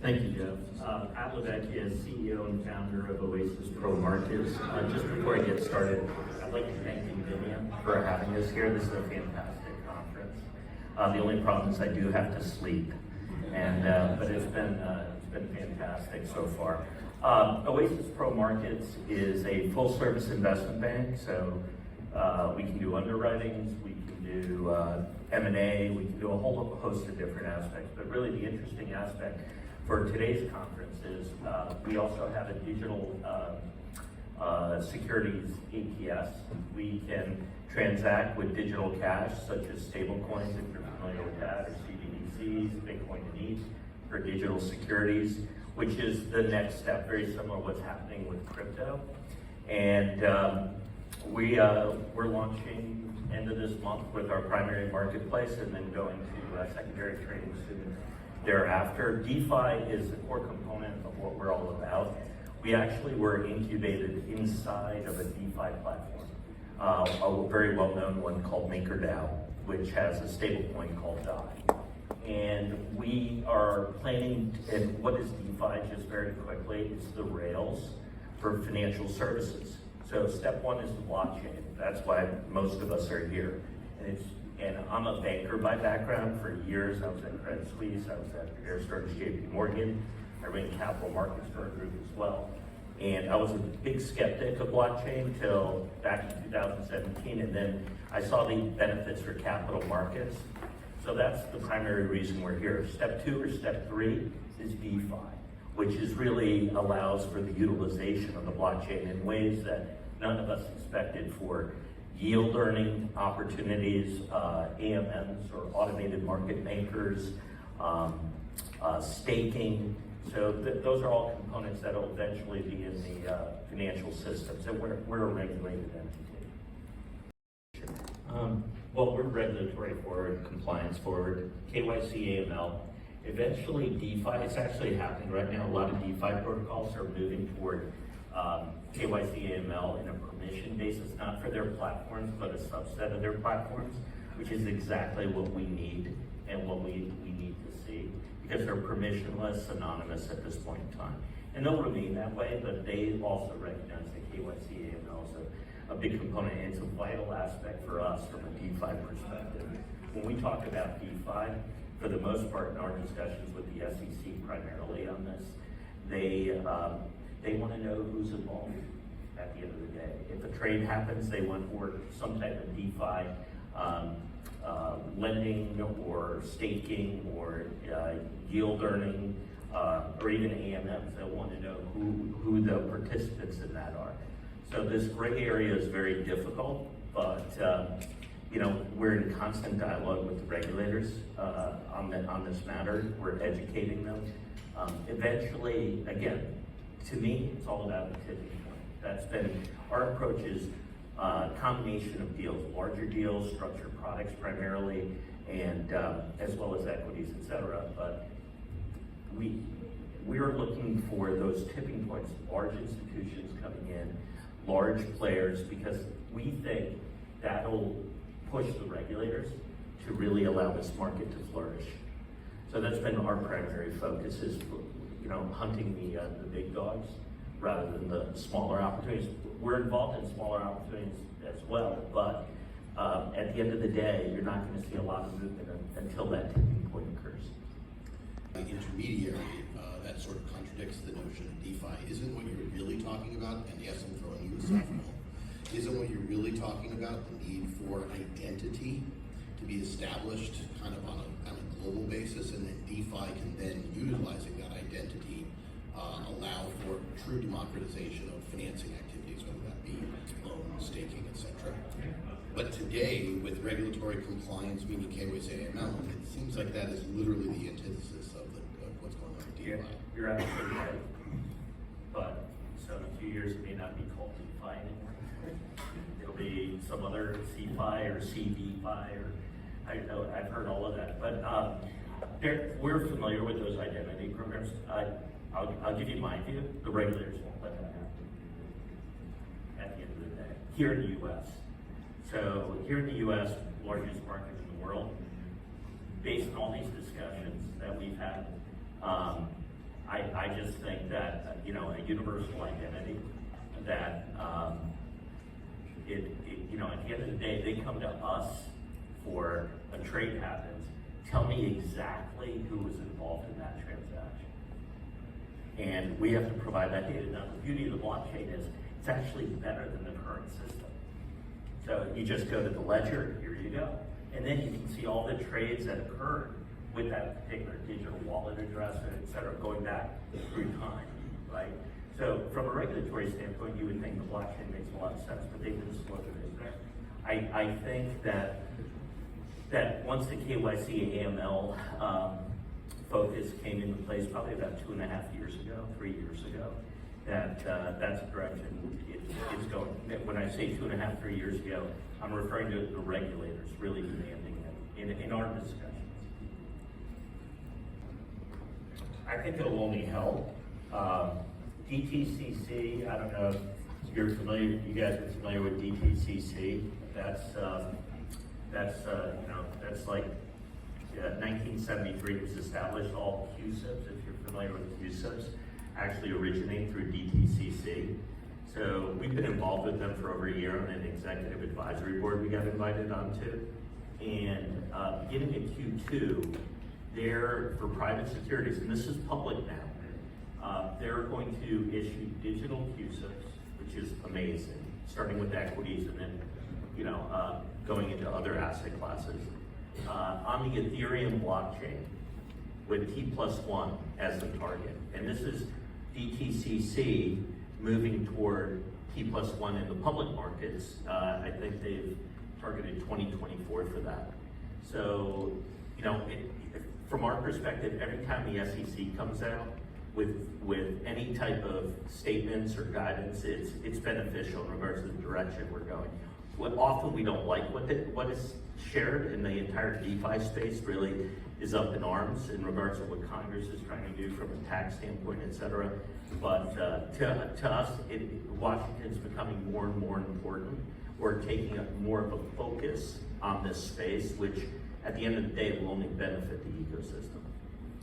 Thank you, Jeff. At LaVecchia, CEO and founder of Oasis Pro Markets. Just before I get started, I'd like to thank Inveniam for having us here. This is a fantastic conference. The only problem is I do have to sleep, but it's been fantastic so far. Oasis Pro Markets is a full-service investment bank, so we can do underwritings, we can do M&A, we can do a whole host of different aspects. But really, the interesting aspect for today's conference is we also have a digital securities ATS. We can transact with digital cash, such as stablecoins, if you're familiar with that, or CBDCs, Bitcoin and ETH, for digital securities, which is the next step, very similar to what's happening with crypto. And we're launching end of this month with our primary marketplace, and then going to secondary trading soon thereafter. DeFi is the core component of what we're all about. We actually were incubated inside of a DeFi platform, a very well-known one called MakerDAO, which has a stablecoin called DAI. And we are planning, and what is DeFi, just very quickly, it's the rails for financial services. So step one is the blockchain. That's why most of us are here. And I'm a banker by background. For years, I was at Credit Suisse, I was at Bear Stearns, JP Morgan. I ran capital markets for a group as well. And I was a big skeptic of blockchain till back in 2017, and then I saw the benefits for capital markets. So that's the primary reason we're here. Step two or step three is DeFi, which is really allows for the utilization of the blockchain in ways that none of us expected, for yield earning opportunities, AMMs or automated market makers, staking. So those are all components that will eventually be in the financial system. So we're a regulated entity. Well, we're regulatory forward, compliance forward, KYC, AML. Eventually DeFi, it's actually happening right now. A lot of DeFi protocols are moving toward KYC, AML in a permission basis, not for their platforms, but a subset of their platforms, which is exactly what we need and what we need to see, because they're permissionless, anonymous at this point in time. And they'll remain that way, but they also recognize that KYC, AML is a big component, and it's a vital aspect for us from a DeFi perspective. When we talk about DeFi, for the most part in our discussions with the SEC primarily on this, they want to know who's involved at the end of the day. If a trade happens, they want or some type of DeFi lending or staking or yield earning or even AMMs. They want to know who the participants in that are. So this gray area is very difficult, but we're in constant dialogue with the regulators on this matter. We're educating them. Eventually, again, to me, it's all about the tipping point. That's been our approach, is a combination of deals, larger deals, structured products primarily, and as well as equities, et cetera. But we're looking for those tipping points, large institutions coming in, large players, because we think that'll push the regulators to really allow this market to flourish. So that's been our primary focus, is hunting the big dogs rather than the smaller opportunities. We're involved in smaller opportunities as well, but at the end of the day, you're not going to see a lot of movement until that tipping point occurs. The intermediary, that sort of contradicts the notion of DeFi. Isn't what you're really talking about, and yes, I'm throwing you a softball, isn't what you're really talking about the need for identity to be established kind of on a global basis, and then DeFi can then, utilizing that identity, allow for true democratization of financing activities, whether that be loans, staking, etc. But today, with regulatory compliance, meaning KYC, AML, it seems like that is literally the antithesis of what's going on with DeFi. You're absolutely right. But so in a few years, it may not be called DeFi anymore. It'll be some other CFI or CDFI, or I've heard all of that. But we're familiar with those identity programs. I'll give you my view. The regulators won't let that happen at the end of the day, here in the U.S. So here in the U.S., largest market in the world, based on all these discussions that we've had, I just think that, a universal identity that, at the end of the day, they come to us for a trade happens. Tell me exactly who was involved in that transaction. And we have to provide that data. Now, the beauty of the blockchain is it's actually better than the current system. So you just go to the ledger, here you go. And then you can see all the trades that occurred with that particular digital wallet address, et cetera, going back through time, right? So from a regulatory standpoint, you would think the blockchain makes a lot of sense, but they've been slow to move there. I think that once the KYC AML focus came into place, probably about 2.5 years ago, 3 years ago, that's the direction it's going. When I say 2.5, 3 years ago, I'm referring to the regulators really demanding it in our discussions. I think it'll only help. DTCC, I don't know if you're familiar, you guys are familiar with DTCC. That's like 1973 was established, all QSIPs, if you're familiar with QSIPs, actually originate through DTCC. So we've been involved with them for over a year on an executive advisory board we got invited onto. And beginning in Q2, they're, for private securities, and this is public now, they're going to issue digital QSIPs, which is amazing, starting with equities and then, going into other asset classes. On the Ethereum blockchain with T+1 as the target. And this is DTCC moving toward T+1 in the public markets. I think they've targeted 2024 for that. So, from our perspective, every time the SEC comes out with any type of statements or guidance, it's beneficial in regards to the direction we're going. Often we don't like what is shared in the entire DeFi space really is up in arms in regards to what Congress is trying to do from a tax standpoint, et cetera. But to us, Washington's becoming more and more important. We're taking up more of a focus on this space, which at the end of the day will only benefit the ecosystem.